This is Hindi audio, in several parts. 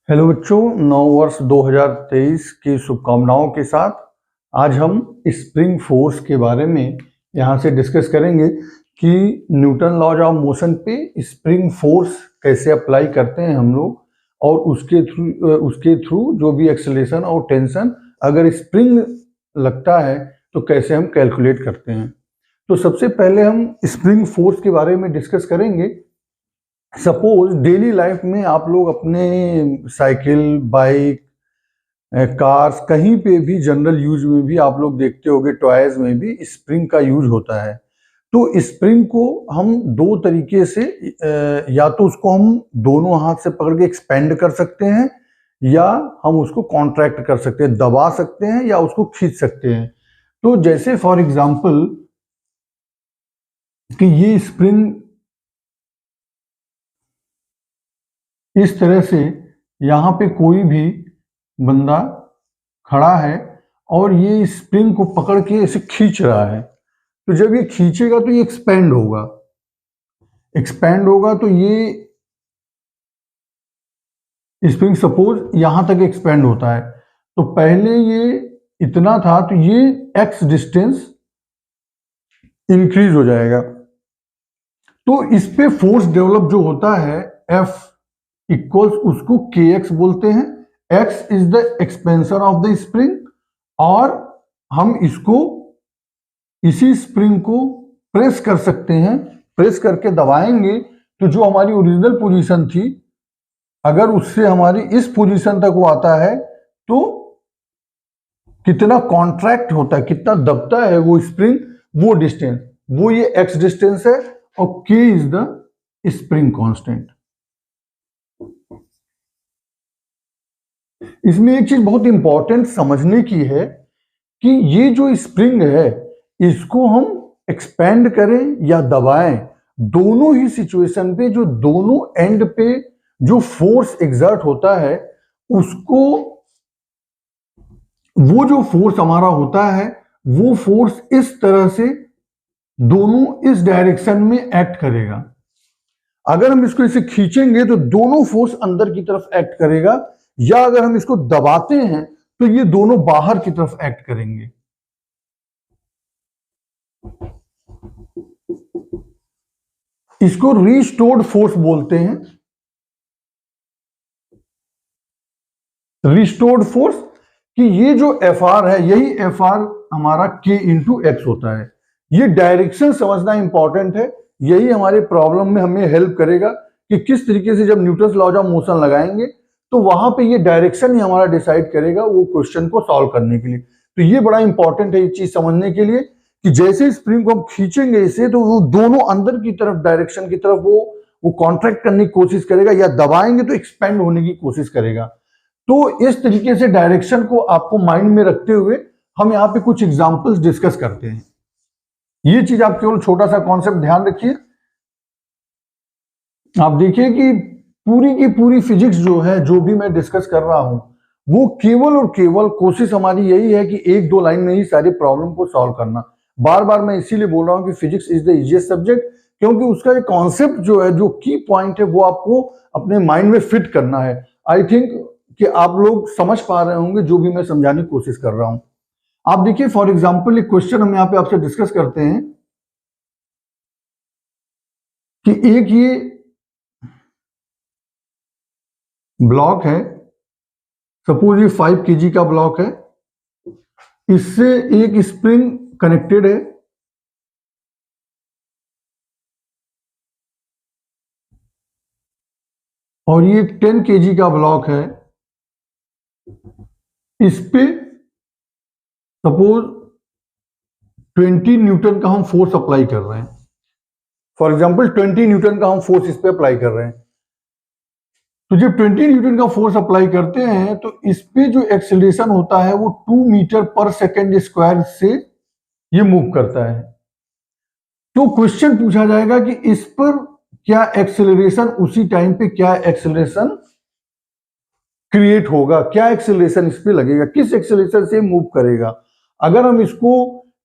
हेलो बच्चों, नववर्ष 2023 की शुभकामनाओं के साथ आज हम स्प्रिंग फोर्स के बारे में यहाँ से डिस्कस करेंगे कि न्यूटन लॉज ऑफ मोशन पे स्प्रिंग फोर्स कैसे अप्लाई करते हैं हम लोग, और उसके थ्रू जो भी एक्सेलरेशन और टेंशन अगर स्प्रिंग लगता है तो कैसे हम कैलकुलेट करते हैं। तो सबसे पहले हम स्प्रिंग फोर्स के बारे में डिस्कस करेंगे। सपोज डेली लाइफ में आप लोग अपने साइकिल, बाइक, कार्स, कहीं पे भी जनरल यूज में भी आप लोग देखते होंगे, टॉयज में भी स्प्रिंग का यूज होता है। तो स्प्रिंग को हम दो तरीके से, या तो उसको हम दोनों हाथ से पकड़ के एक्सपेंड कर सकते हैं, या हम उसको कॉन्ट्रैक्ट कर सकते हैं, दबा सकते हैं, या उसको खींच सकते हैं। तो जैसे फॉर एग्जांपल कि ये स्प्रिंग इस तरह से, यहाँ पे कोई भी बंदा खड़ा है और ये स्प्रिंग को पकड़ के इसे खींच रहा है। तो जब ये खींचेगा तो ये एक्सपेंड होगा तो ये स्प्रिंग सपोज यहां तक एक्सपेंड होता है, तो पहले ये इतना था तो ये एक्स डिस्टेंस इंक्रीज हो जाएगा। तो इस पे फोर्स डेवलप जो होता है F इक्वल्स, उसको kx बोलते हैं। x is the expansion of the spring, और हम इसको, इसी स्प्रिंग को प्रेस कर सकते हैं। प्रेस करके दबाएंगे तो जो हमारी ओरिजिनल पोजीशन थी, अगर उससे हमारी इस पोजीशन तक वो आता है तो कितना कॉन्ट्रैक्ट होता है, कितना दबता है वो स्प्रिंग, वो डिस्टेंस, वो ये x डिस्टेंस है, और k is the spring constant. इसमें एक चीज बहुत इंपॉर्टेंट समझने की है कि ये जो स्प्रिंग है, इसको हम एक्सपेंड करें या दबाएं, दोनों ही सिचुएशन पे जो दोनों एंड पे जो फोर्स एग्जर्ट होता है, उसको, वो जो फोर्स हमारा होता है, वो फोर्स इस तरह से दोनों इस डायरेक्शन में एक्ट करेगा। अगर हम इसको इसे खींचेंगे तो दोनों फोर्स अंदर की तरफ एक्ट करेगा, या अगर हम इसको दबाते हैं तो ये दोनों बाहर की तरफ एक्ट करेंगे। इसको रिस्टोर्ड फोर्स बोलते हैं। रिस्टोर्ड फोर्स कि ये जो Fr है, यही Fr हमारा K इंटू एक्स होता है। ये डायरेक्शन समझना इंपॉर्टेंट है, यही हमारे प्रॉब्लम में हमें हेल्प करेगा कि किस तरीके से जब न्यूटन्स लॉज ऑफ मोशन लगाएंगे तो वहां पे ये डायरेक्शन ही हमारा डिसाइड करेगा वो क्वेश्चन को सॉल्व करने के लिए। तो ये बड़ा इंपॉर्टेंट है ये चीज समझने के लिए कि जैसे स्प्रिंग को हम खींचेंगे इसे, तो वो दोनों अंदर की तरफ डायरेक्शन की तरफ वो कॉन्ट्रैक्ट करने की कोशिश करेगा, या दबाएंगे तो एक्सपेंड होने की कोशिश करेगा। तो इस तरीके से डायरेक्शन को आपको माइंड में रखते हुए हम यहाँ पे कुछ एग्जांपल्स डिस्कस करते हैं। ये चीज आप केवल छोटा सा कॉन्सेप्ट ध्यान रखिए। आप देखिए कि पूरी की पूरी फिजिक्स जो है, जो भी मैं डिस्कस कर रहा हूं, वो केवल और केवल कोशिश हमारी यही है कि एक दो लाइन में ही सारी प्रॉब्लम को सॉल्व करना। बार बार मैं इसीलिए बोल रहा हूं कि physics is the easiest subject, क्योंकि उसका एक कॉन्सेप्ट जो है, जो की पॉइंट है, वो आपको अपने माइंड में फिट करना है। आई थिंक कि आप लोग समझ पा रहे होंगे जो भी मैं समझाने की कोशिश कर रहा हूं। आप देखिए फॉर एग्जांपल एक क्वेश्चन हम यहाँ पे आपसे डिस्कस करते हैं कि एक ये ब्लॉक है, सपोज ये 5 kg का ब्लॉक है, इससे एक स्प्रिंग कनेक्टेड है, और ये 10 kg का ब्लॉक है। इस पे सपोज 20 न्यूटन का हम फोर्स अप्लाई कर रहे हैं। फॉर एग्जांपल 20 न्यूटन का हम फोर्स इस पे अप्लाई कर रहे हैं। तो जब 20 न्यूटन का फोर्स अप्लाई करते हैं तो इस पे जो एक्सेलरेशन होता है वो 2 मीटर पर सेकेंड स्क्वायर से ये मूव करता है। तो क्वेश्चन पूछा जाएगा कि इस पर क्या एक्सेलरेशन, उसी टाइम पे क्या एक्सेलरेशन क्रिएट होगा, क्या एक्सेलरेशन इस पे लगेगा, किस एक्सेलरेशन से मूव करेगा। अगर हम इसको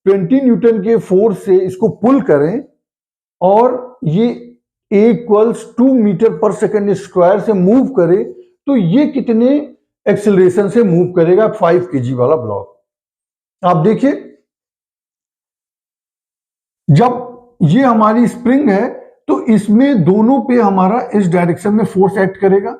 20 न्यूटन के फोर्स से इसको पुल करें और ये A = 2 metre per second square से मूव करे, तो ये कितने एक्सेलरेशन से मूव करेगा 5 kg वाला ब्लॉक। आप देखिए, जब ये हमारी स्प्रिंग है तो इसमें दोनों पे हमारा इस डायरेक्शन में फोर्स एक्ट करेगा,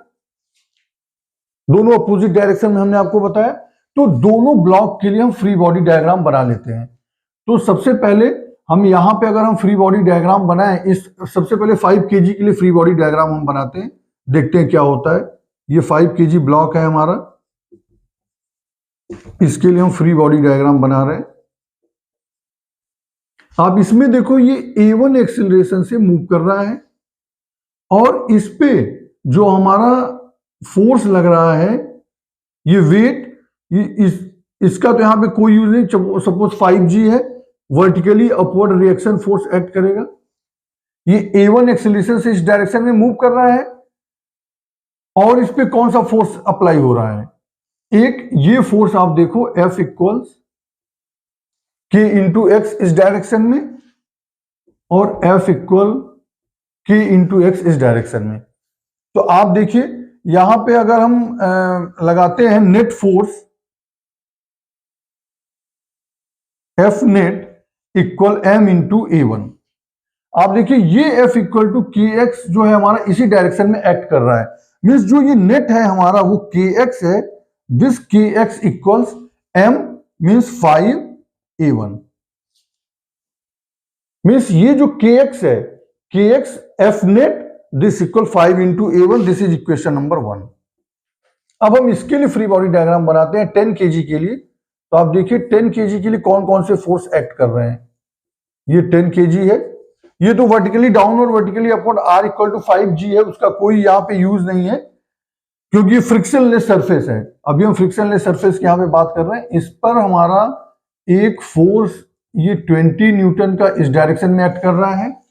दोनों अपोजिट डायरेक्शन में हमने आपको बताया। तो दोनों ब्लॉक के लिए हम फ्री बॉडी डायग्राम बना लेते हैं। तो सबसे पहले हम यहां पे अगर हम फ्री बॉडी डायग्राम बनाएं, इस सबसे पहले 5 kg के लिए फ्री बॉडी डायग्राम हम बनाते हैं, देखते हैं क्या होता है। ये 5 kg ब्लॉक है हमारा, इसके लिए हम फ्री बॉडी डायग्राम बना रहे हैं। आप इसमें देखो, ये A1 एक्सेलरेशन से मूव कर रहा है और इस पे जो हमारा फोर्स लग रहा है, ये वेट, इसका तो यहां पे कोई यूज नहीं। सपोज 5G है, vertically upward reaction force act करेगा। ये A1 एक्सेलरेशन से इस डायरेक्शन में मूव कर रहा है और इस पे कौन सा फोर्स अप्लाई हो रहा है? एक ये फोर्स आप देखो, F equals K into x इस डायरेक्शन में और F equal K into x इस डायरेक्शन में। तो आप देखिए यहां पे अगर हम लगाते हैं net force F net equal M into A1, आप देखिए ये F इक्वल टू KX जो है हमारा इसी डायरेक्शन में एक्ट कर रहा है। मीन्स जो ये नेट है हमारा वो KX है। This KX equals M means 5A1। Means ये जो KX है, KX F net this equal 5 into A1, this is equation number 1। अब हम इसके लिए फ्री बॉडी डायग्राम बनाते हैं 10 kg के लिए। तो आप देखिए 10 kg के लिए कौन कौन से फोर्स एक्ट कर रहे हैं। ये 10 kg है, ये तो वर्टिकली डाउन और vertically upward R equal to 5G है, उसका कोई यहाँ पे यूज नहीं है क्योंकि ये फ्रिक्शनलेस सरफेस है। अभी हम फ्रिक्शनलेस सरफेस की यहाँ पे बात कर रहे हैं। इस पर हमारा एक फोर्स ये 20 न्यूटन का इस डायरेक्शन में एक्ट कर रहा है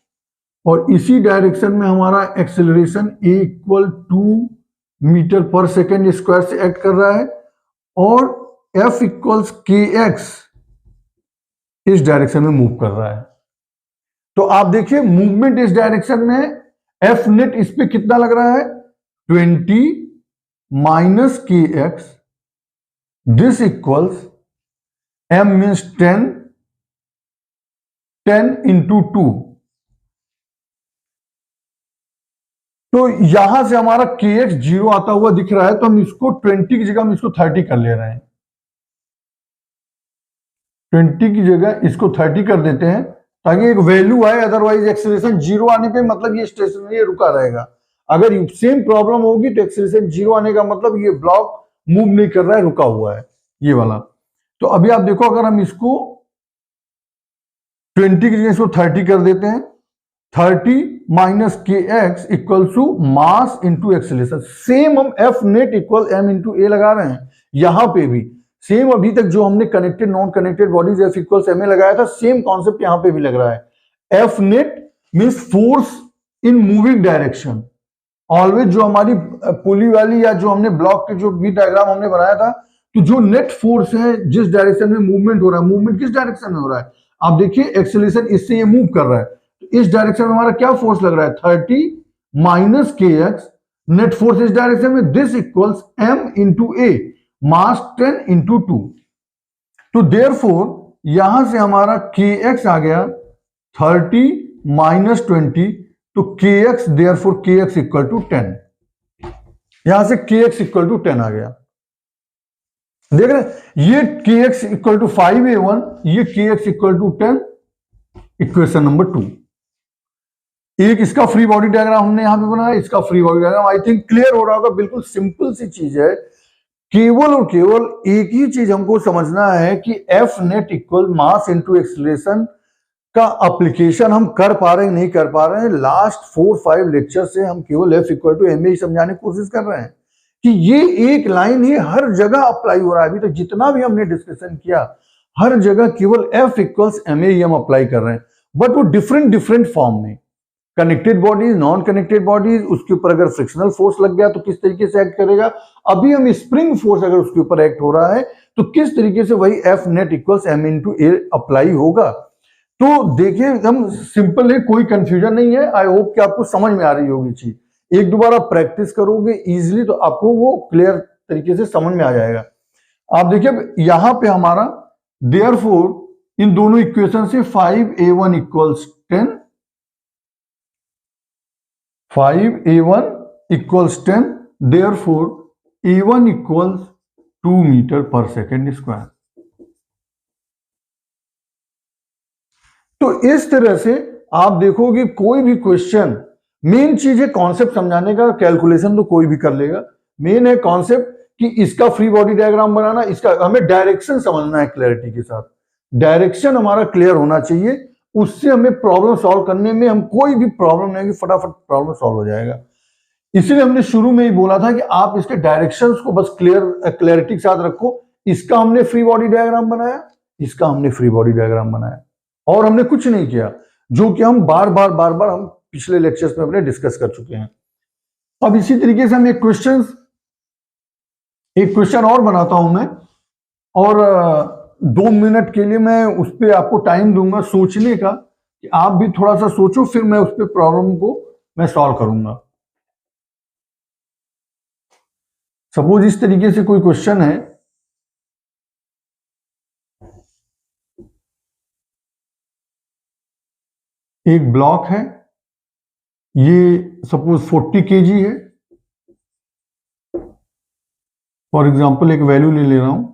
और इसी डायरेक्शन में हमारा acceleration A equal 2 metre per second square से एक्ट कर रहा है और F इक्वल्स KX इस डायरेक्शन में मूव कर रहा है। तो आप देखिए मूवमेंट इस डायरेक्शन में, F नेट इस पे कितना लग रहा है 20 minus KX, this equals M means 10 into 2। तो यहां से हमारा KX 0 आता हुआ दिख रहा है, तो हम इसको 20 की जगह हम इसको 30 कर ले रहे हैं। 20 की जगह इसको 30 कर देते हैं ताकि एक वैल्यू आए, अदरवाइज एक्सेलरेशन 0 आने पे मतलब ये स्टेशनरी रुका रहेगा। अगर सेम प्रॉब्लम होगी तो एक्सेलरेशन 0 आने का मतलब ये ब्लॉक मूव नहीं कर रहा है, रुका हुआ है, ये वाला। तो अभी आप देखो अगर हम इसको 20 की जगह इसको 30 कर देते हैं, 30 minus KX equal to mass into acceleration. Same हम F net equal M into A लगा रहे हैं, यहां पे भी सेम अभी तक जो हमने connected non connected bodies F equals MA लगाया था, सेम कॉन्सेप्ट यहां पे भी लग रहा है। F net means force in moving direction. Always जो हमारी पुली वाली या जो हमने ब्लॉक के जो भी डायग्राम हमने बनाया था, तो जो नेट फोर्स है जिस डायरेक्शन में मूवमेंट हो रहा है, मूवमेंट किस डायरेक्शन में हो रहा है, आप देखिए एक्सेलरेशन इससे ये मूव कर रहा है, तो इस डायरेक्शन में हमारा क्या फोर्स लग रहा है 30 माइनस KX, नेट फोर्स इस डायरेक्शन में, this equals M into A, mass 10 into 2। तो देयरफॉर यहां से हमारा KX आ गया 30 माइनस 20, तो KX therefore KX equal to 10। यहां से KX इक्वल टू 10 आ गया। देख रहे हैं, ये KX इक्वल टू 5A1, ये KX equal to 10, equation number 2। एक इसका फ्री बॉडी डायग्राम हमने यहां पे बनाया, इसका free body diagram. I think clear हो रहा होगा, बिल्कुल सिंपल सी चीज है। केवल और केवल एक ही चीज हमको समझना है कि F नेट इक्वल मास इंटू एक्सेलरेशन का एप्लीकेशन हम कर पा रहे हैं नहीं कर पा रहे हैं। लास्ट 4-5 लेक्चर से हम केवल F इक्वल टू MA समझाने की कोशिश कर रहे हैं कि ये एक लाइन ही हर जगह अप्लाई हो रहा है। अभी तक जितना भी हमने डिस्कशन किया हर जगह केवल F इक्वल्स MA ही हम अप्लाई कर रहे हैं, बट वो डिफरेंट फॉर्म में। Connected bodies, non connected bodies, उसके ऊपर अगर फ्रिक्शनल फोर्स लग गया तो किस तरीके से एक्ट करेगा। अभी हम स्प्रिंग फोर्स अगर उसके ऊपर एक्ट हो रहा है तो किस तरीके से वही F net equals M into A apply होगा। तो देखिए एकदम सिंपल है, कोई कंफ्यूजन नहीं है। आई होप कि आपको समझ में आ रही होगी चीज। एक दो बार आप प्रैक्टिस करोगे इजीली तो आपको वो क्लियर तरीके से समझ में आ जाएगा। आप देखिए यहां पे हमारा देयरफॉर इन दोनों इक्वेशन से 5a1 equals 10, 5a1 equals 10, therefore a1 equals 2 metre per second square. तो इस तरह से आप देखोगे कोई भी क्वेश्चन, मेन चीज है कॉन्सेप्ट समझाने का, कैलकुलेशन तो कोई भी कर लेगा, मेन है कॉन्सेप्ट कि इसका फ्री बॉडी डायग्राम बनाना, इसका हमें डायरेक्शन समझना है क्लैरिटी के साथ, डायरेक्शन हमारा क्लियर होना चाहिए, उससे हमें प्रॉब्लम सॉल्व करने में हम कोई भी प्रॉब्लम नहीं, फटाफट प्रॉब्लम सॉल्व हो जाएगा। इसीलिए हमने शुरू में ही बोला था कि आप इसके डायरेक्शंस को बस क्लैरिटी के साथ रखो। इसका हमने फ्री बॉडी डायग्राम बनाया, इसका हमने फ्री बॉडी डायग्राम बनाया, और हमने कुछ नहीं किया, जो कि हम बार बार हम पिछले लेक्चर्स में अपने डिस्कस कर चुके हैं। अब इसी तरीके से हम एक क्वेश्चन और बनाता हूं मैं, और 2 मिनट के लिए मैं उस पर आपको टाइम दूंगा सोचने का, कि आप भी थोड़ा सा सोचो, फिर मैं उस पर प्रॉब्लम को मैं सॉल्व करूंगा। सपोज इस तरीके से कोई क्वेश्चन है, एक ब्लॉक है, ये सपोज 40 kg है, फॉर एग्जांपल एक वैल्यू ले रहा हूं,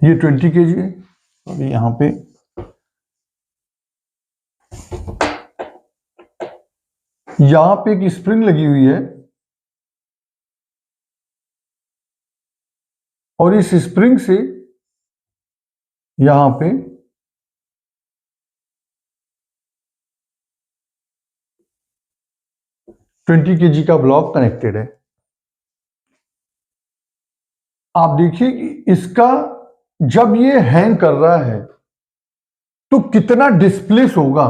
ये 20 kg है। अभी यहां पे एक स्प्रिंग लगी हुई है, और इस स्प्रिंग से यहां पे ट्वेंटी kg का ब्लॉक कनेक्टेड है। आप देखिए कि इसका जब ये हैंग कर रहा है तो कितना डिस्प्लेस होगा,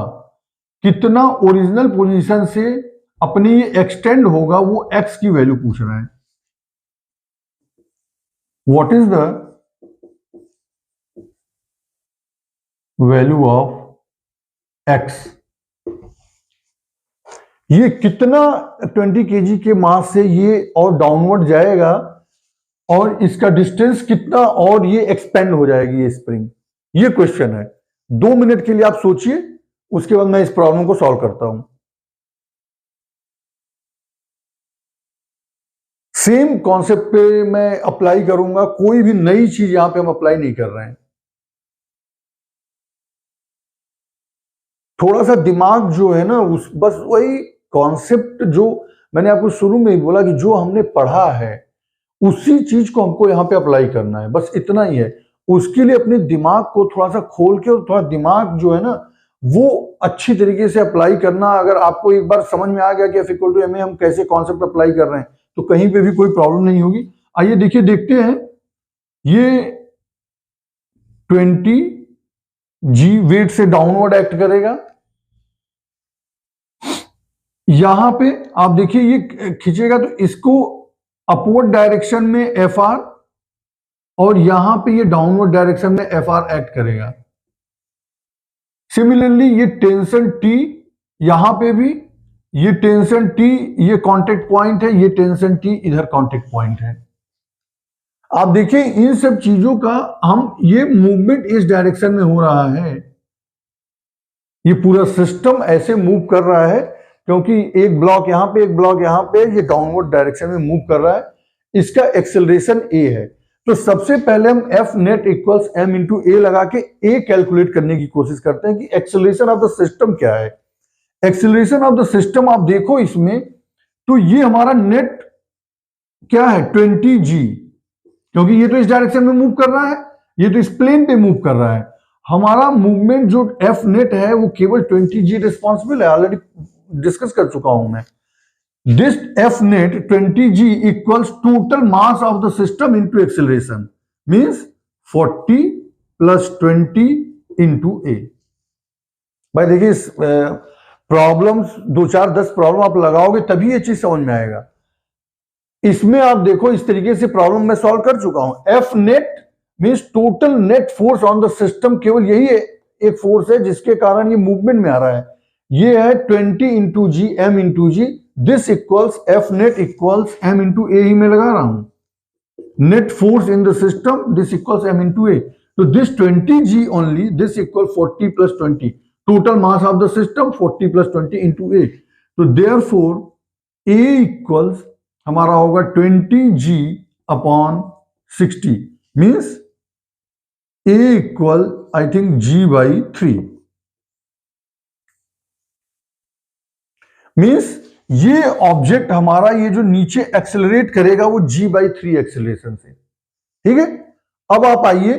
कितना ओरिजिनल पोजीशन से अपनी ये एक्सटेंड होगा, वो एक्स की वैल्यू पूछ रहा है। What is the value of x, ये कितना 20 kg के मास से ये और डाउनवर्ड जाएगा, और इसका डिस्टेंस कितना और ये एक्सपेंड हो जाएगी ये स्प्रिंग, ये क्वेश्चन है। 2 मिनट के लिए आप सोचिए, उसके बाद मैं इस प्रॉब्लम को सॉल्व करता हूं। सेम कॉन्सेप्ट पे मैं अप्लाई करूंगा, कोई भी नई चीज यहां पे हम अप्लाई नहीं कर रहे हैं। थोड़ा सा दिमाग जो है ना, उस बस वही कॉन्सेप्ट जो मैंने आपको शुरू में ही बोला कि जो हमने पढ़ा है उसी चीज को हमको यहाँ पे अप्लाई करना है, बस इतना ही है। उसके लिए अपने दिमाग को थोड़ा सा खोल के, और थोड़ा दिमाग जो है ना वो अच्छी तरीके से अप्लाई करना। अगर आपको एक बार समझ में आ गया कि F = ma हम कैसे कॉन्सेप्ट अप्लाई कर रहे हैं, तो कहीं पे भी कोई प्रॉब्लम नहीं होगी। आइए देखिए, देखते हैं। ये 20 g वेट से डाउनवर्ड एक्ट करेगा। यहां पे आप देखिए ये खींचेगा तो इसको अपवर्ड डायरेक्शन में Fr, और यहां पे ये डाउनवर्ड डायरेक्शन में Fr एक्ट करेगा। सिमिलरली ये टेंशन T, यहां पे भी ये टेंशन T, ये कांटेक्ट पॉइंट है, ये टेंशन T इधर कांटेक्ट पॉइंट है। आप देखिए इन सब चीजों का हम, ये मूवमेंट इस डायरेक्शन में हो रहा है, ये पूरा सिस्टम ऐसे मूव कर रहा है क्योंकि एक ब्लॉक यहां पे, एक ब्लॉक यहां पे, ये डाउनवर्ड डायरेक्शन में मूव कर रहा है। इसका एक्सेलरेशन a है। तो सबसे पहले हम F net equals m into a लगा के a कैलकुलेट करने की कोशिश करते हैं कि एक्सेलरेशन ऑफ द सिस्टम क्या है। एक्सेलरेशन ऑफ द सिस्टम आप देखो इसमें, तो ये हमारा नेट क्या है 20g, क्योंकि ये तो इस डायरेक्शन में मूव कर रहा है, ये तो इस प्लेन पे मूव कर रहा है। हमारा मूवमेंट जो F net है वो केवल 20g रिस्पॉन्सिबल है, ऑलरेडी डिस्कस कर चुका हूं मैं। This F net 20g equals total mass of the system into acceleration, means 40 plus 20 into a। भाई देखिए प्रॉब्लम्स 2 4 10 प्रॉब्लम आप लगाओगे तभी ये चीज समझ में आएगा। इसमें आप देखो इस तरीके से प्रॉब्लम मैं सॉल्व कर चुका हूं। F net means total net force on the system, केवल यही एक फोर्स है जिसके कारण ये मूवमेंट में आ रहा है। ये है 20 into g m into g, this equals F net equals m into a ही मैं लगा रहा हूं। Net force in the system this equals m into a, तो this 20 g only, this equal 40 plus 20, total mass of the system 40 plus 20 into a, तो देयरफॉर ए इक्वल्स हमारा होगा 20 g upon 60, means a equal I think g by 3, means ये ऑब्जेक्ट हमारा ये जो नीचे एक्सेलरेट करेगा वो जी बाई 3 एक्सेलरेशन से। ठीक है, अब आप आइए,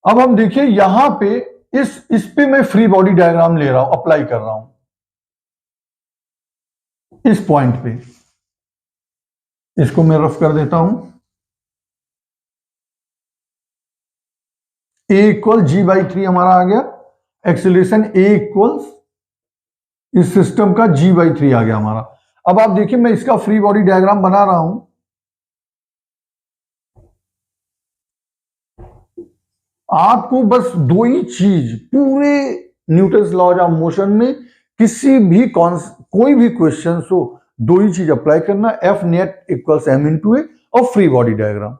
अब हम देखिए यहां पे इस पे मैं फ्री बॉडी डायग्राम ले रहा हूं, अप्लाई कर रहा हूं इस पॉइंट पे, इसको मैं रफ कर देता हूं। ए इक्वल जी बाई 3 हमारा आ गया, एक्सेलरेशन ए इक्वल्स इस सिस्टम का जी बाई 3 आ गया हमारा। अब आप देखिए मैं इसका फ्री बॉडी डायग्राम बना रहा हूं। आपको बस दो ही चीज पूरे न्यूटन्स लॉज ऑफ मोशन में किसी भी कोई भी क्वेश्चन हो, दो ही चीज अप्लाई करना, F net equals m into a और free body diagram.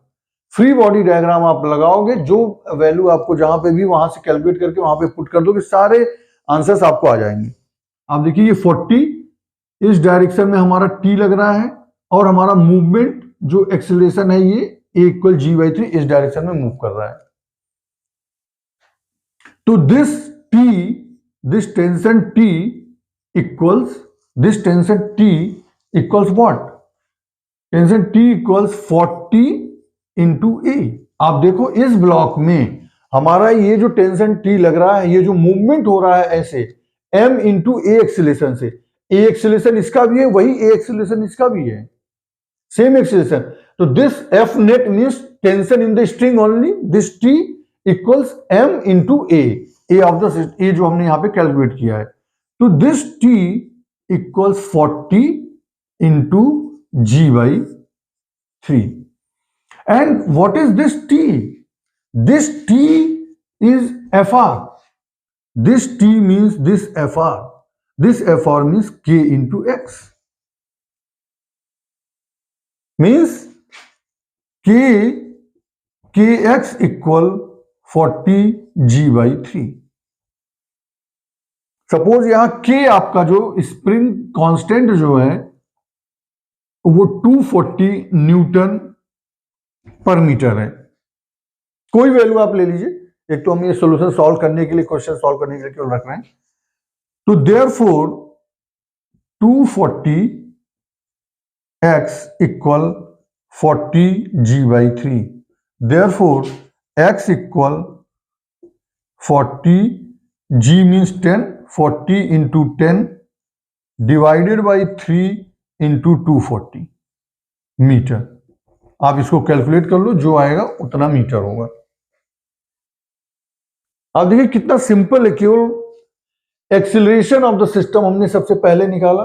Free body diagram आप लगाओगे, जो वैल्यू आपको जहां पे भी वहां से कैलकुलेट करके वहां पे पुट कर दोगे, सारे आंसर्स आपको आ जाएंगे। आप देखिए ये 40 इस डायरेक्शन में हमारा टी लग रहा है, और हमारा मूवमेंट जो एक्सेलरेशन है ये ए इक्वल जी बाई 3 इस डायरेक्शन में मूव कर रहा है। तो this tension T equals what? Tension T equals 40 into A। आप देखो इस ब्लॉक में हमारा ये जो टेंशन T लग रहा है, ये जो मूवमेंट हो रहा है ऐसे M इंटू ए एक्सिलेशन से, ए एक्सिलेशन इसका भी है, वही ए एक्सिलेशन इसका भी है, सेम एक्सिलेशन। तो this F net means tension in the string only, this T equals M into a of the a जो हमने यहां पे कैलकुलेट किया है। तो this T equals 40 into g by 3। And what is this T? This T is FR। This T means this FR, this FR means K into X, means kx equal 40 G by 3। Suppose यहां K आपका जो स्प्रिंग कांस्टेंट जो है वो 240 न्यूटन पर मीटर है। कोई वैल्यू आप ले लीजिए, एक तो हम ये सॉल्यूशन सॉल्व करने के लिए, क्वेश्चन सॉल्व करने के लिए केवल रख रहे हैं। तो therefore 240 x equal 40 G by 3, therefore x equal 40 G means 10, 40 into 10 divided by 3 into 240 metre. आप इसको कैलकुलेट कर लो, जो आएगा उतना मीटर होगा। आप देखिए कितना सिंपल है, केवल एक्सीलरेशन ऑफ द सिस्टम हमने सबसे पहले निकाला।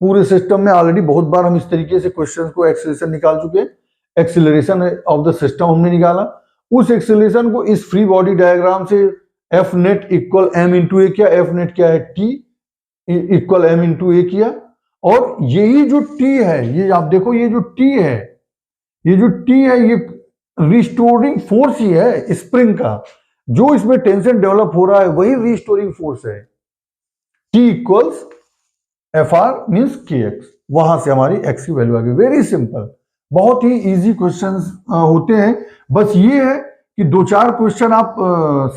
पूरे सिस्टम में ऑलरेडी बहुत बार हम इस तरीके से क्वेश्चंस को एक्सीलरेशन निकाल चुके हैं। एक्सीलरेशन ऑफ द सिस्टम हमने निकाला, उस एक्सीलरेशन को इस फ्री बॉडी डायग्राम से F net equal m into a किया, एफ नेट क्या है T equal m into a किया, और यही जो टी है, ये आप देखो ये जो टी है, ये जो टी है ये रिस्टोरिंग फोर्स ही है स्प्रिंग का, जो इसमें टेंशन डेवलप हो रहा है वही रिस्टोरिंग फोर्स है। T equals F R means के एक्स, वहां से हमारी एक्स की वैल्यू आ गई। वेरी सिंपल, बहुत ही इजी क्वेश्चंस होते हैं। बस ये है कि दो चार क्वेश्चन आप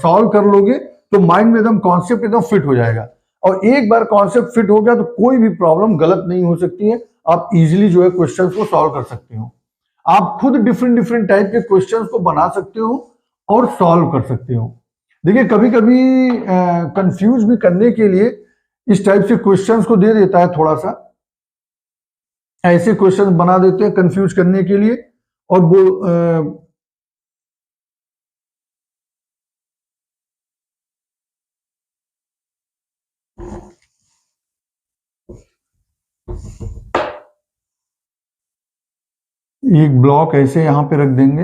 सॉल्व कर लोगे तो माइंड में एकदम कॉन्सेप्ट एकदम फिट हो जाएगा, और एक बार कॉन्सेप्ट फिट हो गया तो कोई भी प्रॉब्लम गलत नहीं हो सकती है। आप इजीली जो है क्वेश्चंस को सॉल्व कर सकते हो। आप खुद डिफरेंट डिफरेंट टाइप के क्वेश्चंस को बना सकते हो और सॉल्व कर सकते हो। देखिए कभी कभी कंफ्यूज भी करने के लिए इस टाइप से क्वेश्चंस को दे देता है, थोड़ा सा ऐसे क्वेश्चंस बना देते हैं कंफ्यूज करने के लिए, और वो एक ब्लॉक ऐसे यहां पे रख देंगे,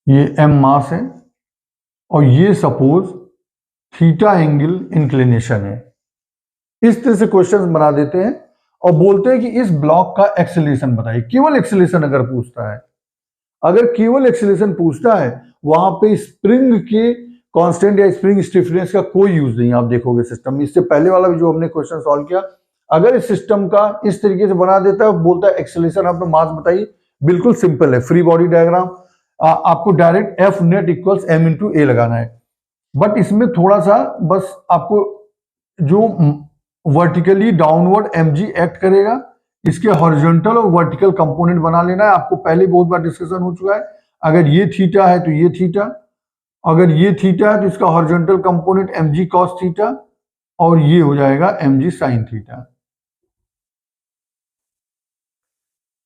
ये m मास है और ये सपोज थीटा एंगल इंक्लिनेशन है। इस तरह से क्वेश्चन बना देते हैं और बोलते हैं कि इस ब्लॉक का एक्सेलरेशन बताइए। केवल एक्सेलरेशन अगर पूछता है, अगर केवल एक्सेलरेशन पूछता है, वहां पे स्प्रिंग के कांस्टेंट या स्प्रिंग स्टिफनेस का कोई यूज नहीं आप देखोगे सिस्टम में। इससे पहले वाला भी जो हमने क्वेश्चन सॉल्व किया, अगर इस सिस्टम का इस तरीके से बना देता है, बोलता है एक्सेलरेशन आपने मास बताइए, बिल्कुल सिंपल है, फ्री बॉडी डायग्राम, आपको direct F net equals m into a लगाना है। बट इसमें थोड़ा सा बस आपको जो वर्टिकली डाउनवर्ड mg एक्ट करेगा, इसके हॉरिजॉन्टल और वर्टिकल कंपोनेंट बना लेना है। आपको पहले बहुत बार डिस्कशन हो चुका है, अगर ये थीटा है तो ये थीटा, अगर ये थीटा है तो इसका horizontal component mg cos theta और ये हो जाएगा mg sin थीटा।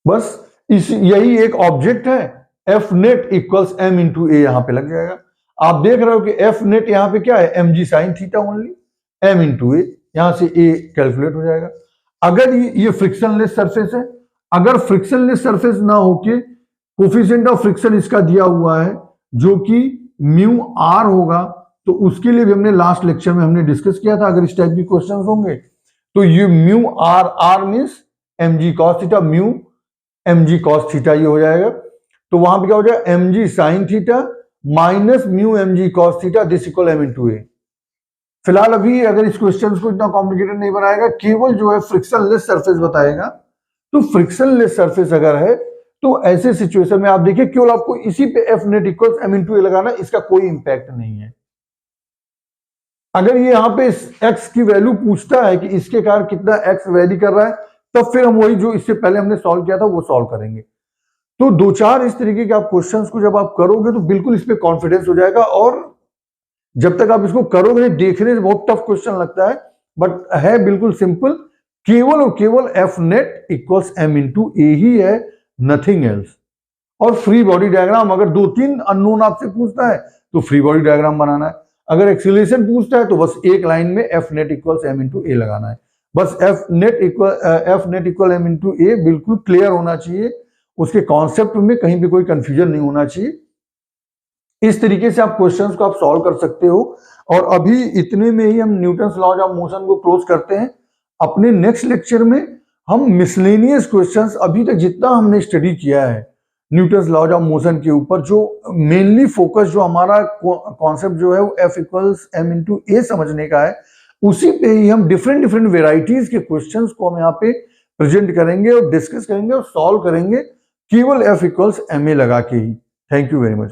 बस यही एक ऑब्जेक्ट है, F net equals m into a यहां पे लग जाएगा। आप देख रहे हो कि एफ नेट यहां पे क्या है, mg sin theta only, m into a, यहां से ए कैलकुलेट हो जाएगा। अगर ये फ्रिक्शनलेस सरफेस है, अगर फ्रिक्शनलेस सरफेस ना होके कोफिशिएंट ऑफ फ्रिक्शन इसका दिया हुआ है जो कि म्यू आर होगा, तो उसके लिए भी हमने लास्ट लेक्चर में हमने डिस्कस किया था। अगर इस टाइप की क्वेश्चन होंगे तो ये mu R, R means mg cos theta, mu mg cos theta ये हो जाएगा। तो वहां पे क्या हो जाएगा, mg sin theta minus mu mg cos theta, this equal m into a. फिलहाल अभी अगर इस क्वेश्चन को इतना कॉम्प्लिकेटेड नहीं बनाएगा, केवल जो है फ्रिक्शनलेस सरफेस बताएगा। तो फ्रिक्शनलेस सरफेस अगर है तो ऐसे सिचुएशन में आप देखिए केवल आपको इसी पे F net equals m into a लगाना, इसका कोई इंपैक्ट नहीं है। अगर ये यहाँ पे x की वैल्यू पूछता है कि इसके कारण कितना x वैरी कर रहा है, तब फिर हम वही जो इससे पहले हमने सॉल्व किया था वो सॉल्व करेंगे। तो दो चार इस तरीके के आप क्वेश्चंस को जब आप करोगे तो बिल्कुल इस पे कॉन्फिडेंस हो जाएगा। और जब तक आप इसको करोगे, देखने से बहुत टफ क्वेश्चन लगता है बट है बिल्कुल सिंपल, केवल और केवल F net equals m into a ही है, नथिंग एल्स। और फ्री बॉडी डायग्राम, अगर दो तीन अननोन आपसे पूछता है तो फ्री बॉडी डायग्राम बनाना है। अगर एक्सीलरेशन पूछता है तो बस एक लाइन में F net equals m into a लगाना है। बस F net equal m into a बिल्कुल क्लियर होना चाहिए, उसके कॉन्सेप्ट में कहीं भी कोई कंफ्यूजन नहीं होना चाहिए। इस तरीके से आप क्वेश्चंस को आप सॉल्व कर सकते हो। और अभी इतने में ही हम न्यूटन्स लॉज ऑफ मोशन को क्लोज करते हैं। अपने नेक्स्ट लेक्चर में हम मिसलेनियस क्वेश्चंस, अभी तक जितना हमने स्टडी किया है न्यूटन्स लॉज ऑफ मोशन के ऊपर, जो मेनली फोकस जो हमारा कॉन्सेप्ट जो है वो एफ इक्वल्स एम इंटू ए समझने का है, उसी पे ही हम डिफरेंट डिफरेंट वेराइटीज के क्वेश्चंस को हम यहाँ पे प्रेजेंट करेंगे और डिस्कस करेंगे और सॉल्व करेंगे, केवल एफ इक्वल्स एम ए लगा के ही। Thank you very much.